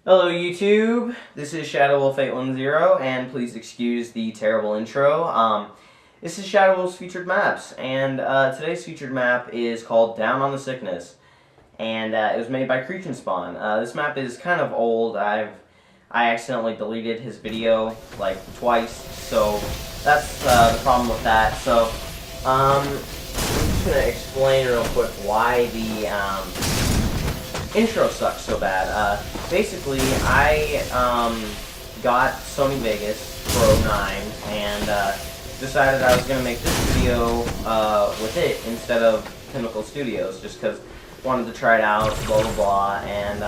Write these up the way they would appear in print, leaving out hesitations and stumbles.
Hello YouTube, this is ShadowWolf810, and please excuse the terrible intro. This is ShadowWolf's featured maps, and today's featured map is called Down on the Sickness, and it was made by Creech and Spawn. This map is kind of old. I accidentally deleted his video like twice, so that's the problem with that. So I'm just gonna explain real quick why the intro sucks so bad. Basically, I got Sony Vegas Pro 9 and decided I was going to make this video with it instead of Pinnacle Studios, just because I wanted to try it out, blah blah blah, and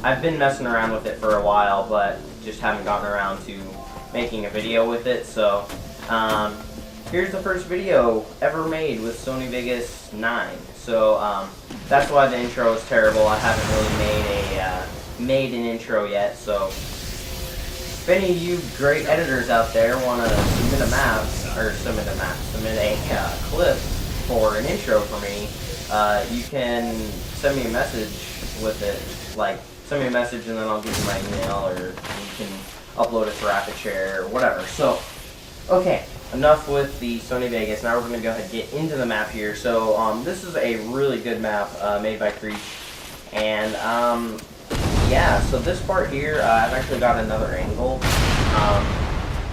I've been messing around with it for a while, but just haven't gotten around to making a video with it. So here's the first video ever made with Sony Vegas 9. So that's why the intro is terrible. I haven't really made an intro yet. So if any of you great editors out there want to submit a clip for an intro for me, you can send me a message with it. Like, send me a message and then I'll give you my email, or you can upload it for Rapid Share or whatever. So, okay. Enough with the Sony Vegas. Now we're going to go ahead and get into the map here. So this is a really good map made by Creech. And yeah, so this part here, I've actually got another angle.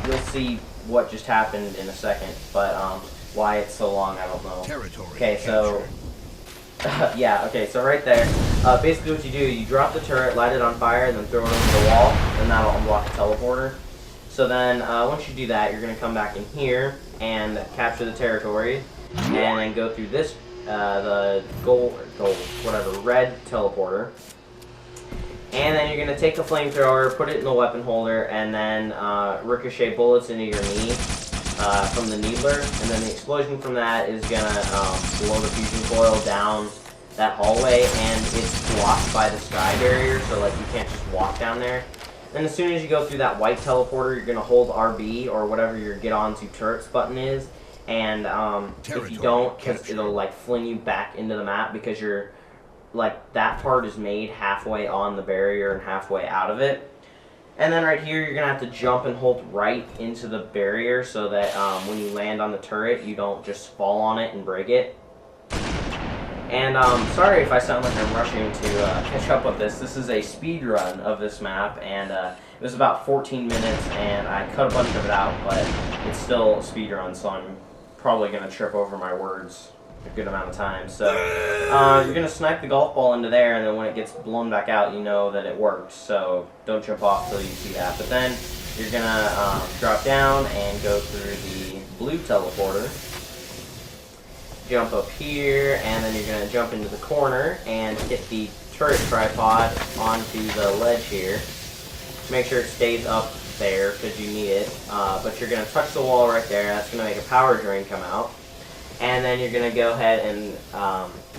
You'll see what just happened in a second, but why it's so long, I don't know. Okay, so yeah, okay, so right there, basically what you do, you drop the turret, light it on fire, and then throw it over the wall, and that'll unblock the teleporter. So then, once you do that, you're going to come back in here and capture the territory, and then go through this, the red teleporter. And then you're going to take the flamethrower, put it in the weapon holder, and then ricochet bullets into your knee from the needler. And then the explosion from that is going to blow the fusion coil down that hallway, and it's blocked by the sky barrier, so like you can't just walk down there. And as soon as you go through that white teleporter, you're going to hold RB, or whatever your get onto turrets button is. And if you don't, because it'll like fling you back into the map, because you're like, that part is made halfway on the barrier and halfway out of it. And then right here, you're going to have to jump and hold right into the barrier, so that when you land on the turret, you don't just fall on it and break it. And sorry if I sound like I'm rushing to catch up with this. This is a speed run of this map, and it was about 14 minutes, and I cut a bunch of it out, but it's still a speed run, so I'm probably going to trip over my words a good amount of time. So you're going to snipe the golf ball into there, and then when it gets blown back out, you know that it worked. So don't jump off till you see that. But then you're going to drop down and go through the blue teleporter. Jump up here, and then you're going to jump into the corner and hit the turret tripod onto the ledge here. Make sure it stays up there, because you need it. But you're going to touch the wall right there. That's going to make a power drain come out. And then you're going to go ahead and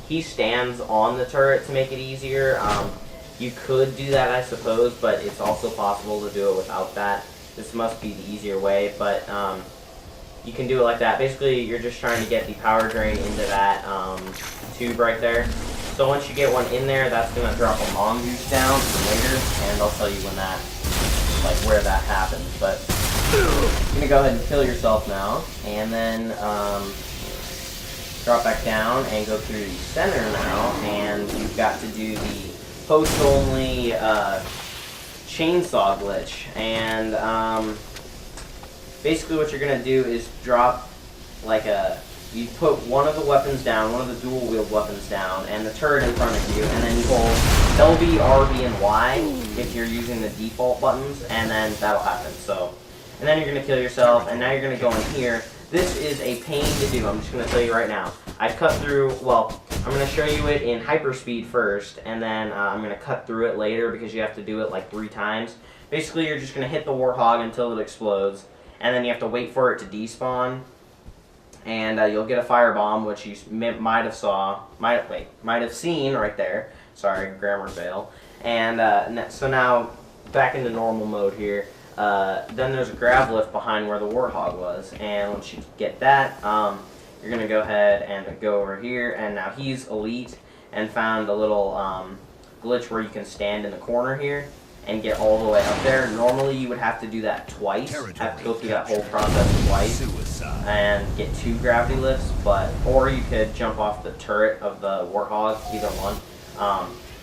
he stands on the turret to make it easier. You could do that, I suppose, but it's also possible to do it without that. This must be the easier way, but you can do it like that. Basically, you're just trying to get the power drain into that tube right there. So once you get one in there, that's going to drop a mongoose down for later, and I'll tell you when that, like where that happens. But you're going to go ahead and kill yourself now, and then drop back down and go through the center now, and you've got to do the post-only chainsaw glitch. And basically what you're going to do is drop like you put one of the weapons down, one of the dual wield weapons down, and the turret in front of you, and then you hold LB, RB, and Y if you're using the default buttons, and then that'll happen. So, and then you're going to kill yourself, and now you're going to go in here. This is a pain to do, I'm just going to tell you right now. I cut through, well, I'm going to show you it in hyperspeed first, and then I'm going to cut through it later, because you have to do it like 3 times. Basically, you're just going to hit the Warthog until it explodes, and then you have to wait for it to despawn, and you'll get a firebomb, which you might have seen right there. Sorry, grammar fail. And so now back into normal mode here. Then there's a grav lift behind where the Warthog was, and once you get that, you're gonna go ahead and go over here, and now he's elite and found a little glitch where you can stand in the corner here and get all the way up there. Normally you would have to do that twice, have to go through that whole process twice and get 2 gravity lifts, or you could jump off the turret of the Warthog, either one.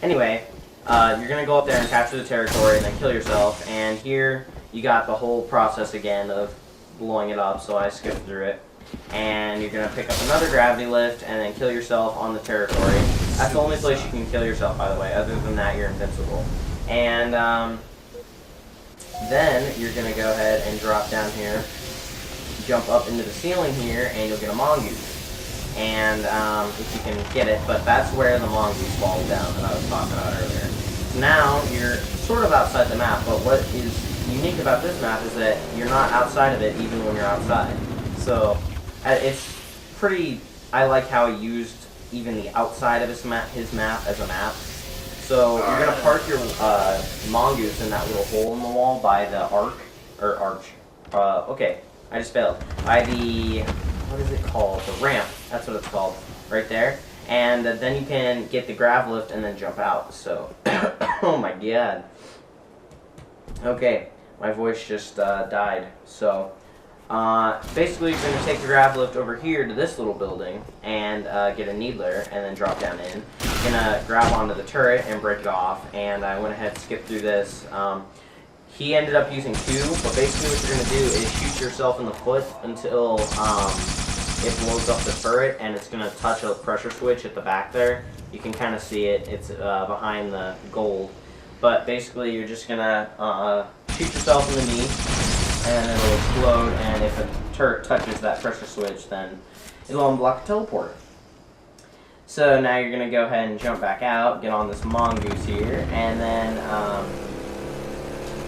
Anyway, you're going to go up there and capture the territory and then kill yourself, and here you got the whole process again of blowing it up, so I skipped through it. And you're going to pick up another gravity lift and then kill yourself on the territory. That's the only place you can kill yourself, by the way. Other than that, you're invincible. And then you're going to go ahead and drop down here, jump up into the ceiling here, and you'll get a mongoose. And if you can get it, but that's where the mongoose falls down that I was talking about earlier. So now you're sort of outside the map, but what is unique about this map is that you're not outside of it even when you're outside. So it's pretty, I like how he used even the outside of his map as a map. So you're going to park your mongoose in that little hole in the wall by the okay, I just failed. By the, what is it called? The ramp, that's what it's called, right there. And then you can get the grav lift and then jump out, so, oh my god. Okay, my voice just died, so, basically you're going to take the grav lift over here to this little building and get a needler and then drop down in. You're going to grab onto the turret and break it off, and I went ahead and skipped through this. He ended up using 2, but basically what you're going to do is shoot yourself in the foot until it blows up the turret, and it's going to touch a pressure switch at the back there. You can kind of see it. It's behind the gold. But basically you're just going to shoot yourself in the knee, and it'll explode, and if a turret touches that pressure switch, then it'll unblock the teleporter. So now you're going to go ahead and jump back out, get on this mongoose here, and then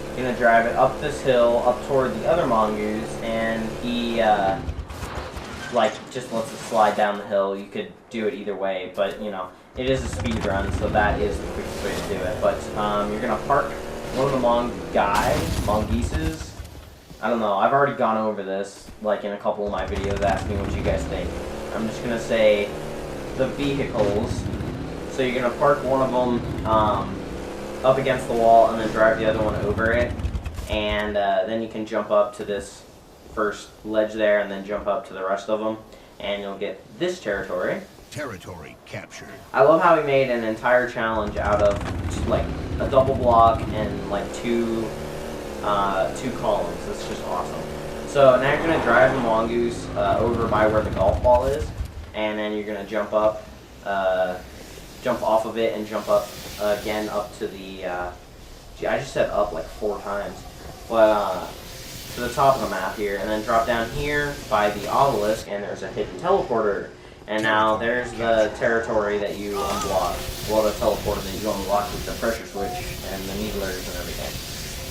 you're going to drive it up this hill, up toward the other mongoose, and he like just lets it slide down the hill. You could do it either way, but you know, it is a speed run, so that is the quickest way to do it. But you're going to park one of the mongooses. I don't know, I've already gone over this, like in a couple of my videos, asking what you guys think. I'm just going to say the vehicles. So you're going to park one of them up against the wall and then drive the other one over it. And then you can jump up to this first ledge there and then jump up to the rest of them. And you'll get this territory. Territory captured. I love how he made an entire challenge out of like a double block and like two columns. That's just awesome. So now you're going to drive the mongoose over by where the golf ball is, and then you're going to jump up, jump off of it, and jump up again up to the, gee, I just said up like 4 times, but to the top of the map here, and then drop down here by the obelisk, and there's a hidden teleporter. And now there's the territory that you unblock, well, the teleporter that you unblock with the pressure switch and the needlers and everything.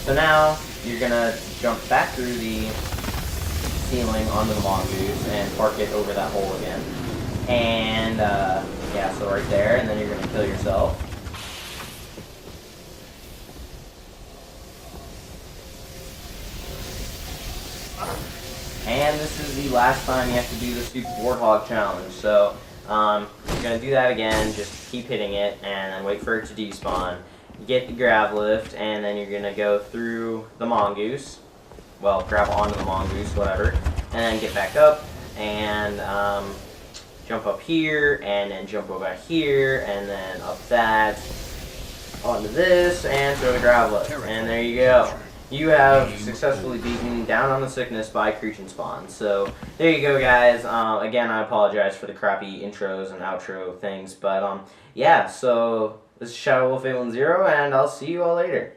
So now you're going to jump back through the ceiling onto the mongoose and park it over that hole again. And yeah, so right there, and then you're going to kill yourself. And this is the last time you have to do the stupid Warthog challenge. So you're going to do that again, just keep hitting it, and then wait for it to despawn. Get the grav lift, and then you're going to go through the mongoose. Well, grab onto the mongoose, whatever. And then get back up, and jump up here, and then jump over here, and then up that, onto this, and throw the grav lift. And there you go. You have successfully beaten Down on the Sickness by Creech and Spawn. So, there you go, guys. Again, I apologize for the crappy intros and outro things. But, yeah, so this is ShadowWolf 810, and I'll see you all later.